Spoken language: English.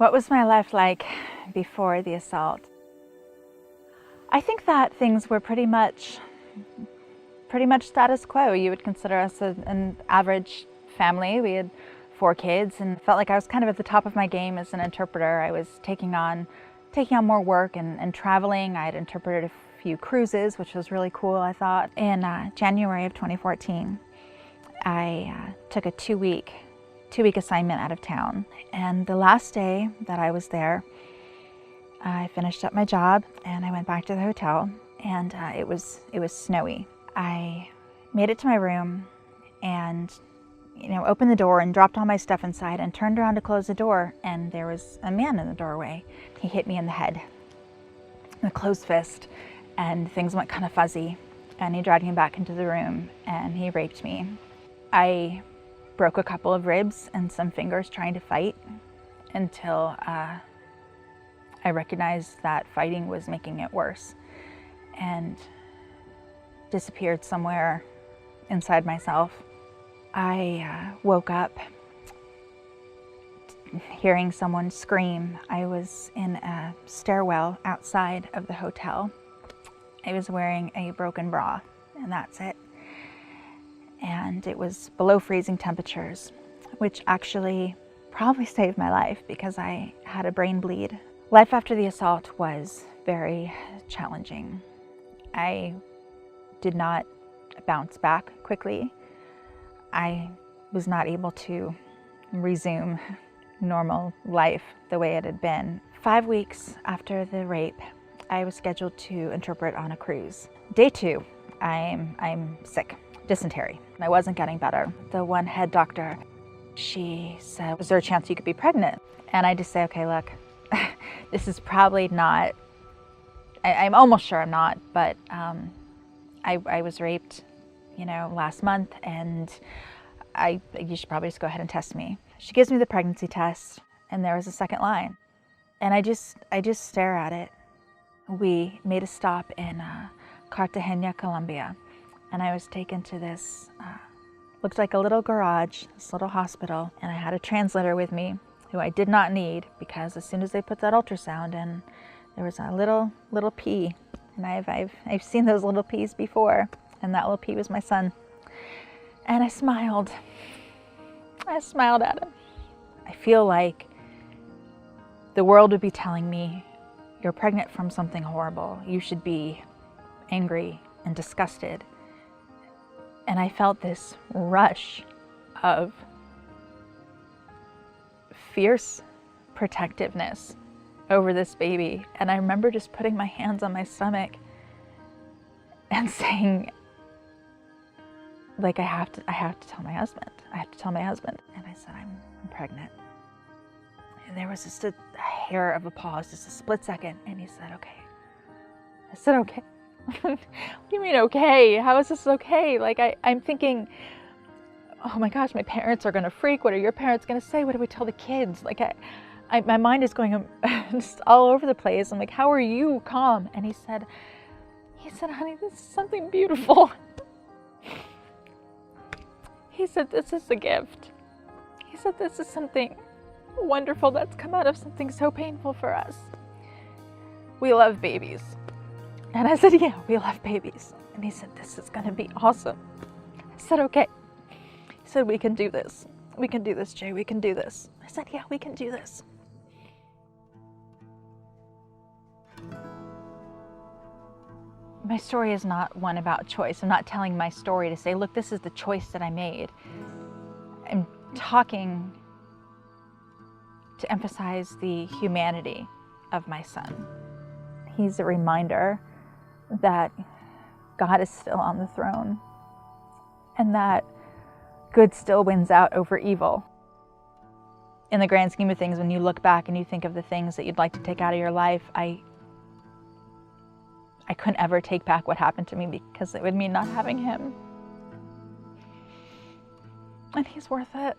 What was my life like before the assault? I think that things were pretty much status quo. You would consider us an average family. We had 4 kids and felt like I was kind of at the top of my game as an interpreter. I was taking on more work and traveling. I had interpreted a few cruises, which was really cool, I thought. In January of 2014, I took a two-week assignment out of town. And the last day that I was there, I finished up my job and I went back to the hotel, and it was snowy. I made it to my room and opened the door and dropped all my stuff inside and turned around to close the door, and there was a man in the doorway. He hit me in the head with a closed fist, and things went kind of fuzzy, and he dragged me back into the room and he raped me. I broke a couple of ribs and some fingers trying to fight until I recognized that fighting was making it worse, and disappeared somewhere inside myself. I woke up hearing someone scream. I was in a stairwell outside of the hotel. I was wearing a broken bra, and that's it. And it was below freezing temperatures, which actually probably saved my life because I had a brain bleed. Life after the assault was very challenging. I did not bounce back quickly. I was not able to resume normal life the way it had been. 5 weeks after the rape, I was scheduled to interpret on a cruise. Day 2, I'm sick, dysentery. I wasn't getting better. The one head doctor, she said, "Is there a chance you could be pregnant?" And I just say, "Okay, look, this is probably not, I'm almost sure I'm not, but I was raped, last month, and you should probably just go ahead and test me." She gives me the pregnancy test, and there was a second line, and I just stare at it. We made a stop in Cartagena, Colombia, and I was taken to this, looked like a little garage, this little hospital, and I had a translator with me who I did not need, because as soon as they put that ultrasound in, there was a little pea, and I've seen those little peas before, and that little pea was my son. And I smiled at him. I feel like the world would be telling me, "You're pregnant from something horrible. You should be angry and disgusted." And I felt this rush of fierce protectiveness over this baby. And I remember just putting my hands on my stomach and saying, like, I have to tell my husband. I have to tell my husband. And I said, I'm pregnant. And there was just a hair of a pause, just a split second. And he said, "Okay." I said, "Okay." What do you mean, okay? How is this okay? Like, I'm thinking, oh my gosh, my parents are gonna freak. What are your parents gonna say? What do we tell the kids? Like, my mind is going just all over the place. I'm like, how are you calm? And he said, "Honey, this is something beautiful." He said, "This is a gift." He said, "This is something wonderful that's come out of something so painful for us. We love babies." And I said, "Yeah, we love babies." And he said, "This is gonna be awesome." I said, "Okay." He said, "We can do this. We can do this, Jay. We can do this." I said, "Yeah, we can do this." My story is not one about choice. I'm not telling my story to say, look, this is the choice that I made. I'm talking to emphasize the humanity of my son. He's a reminder that God is still on the throne, and that good still wins out over evil. In the grand scheme of things, when you look back and you think of the things that you'd like to take out of your life, I couldn't ever take back what happened to me, because it would mean not having him. And he's worth it.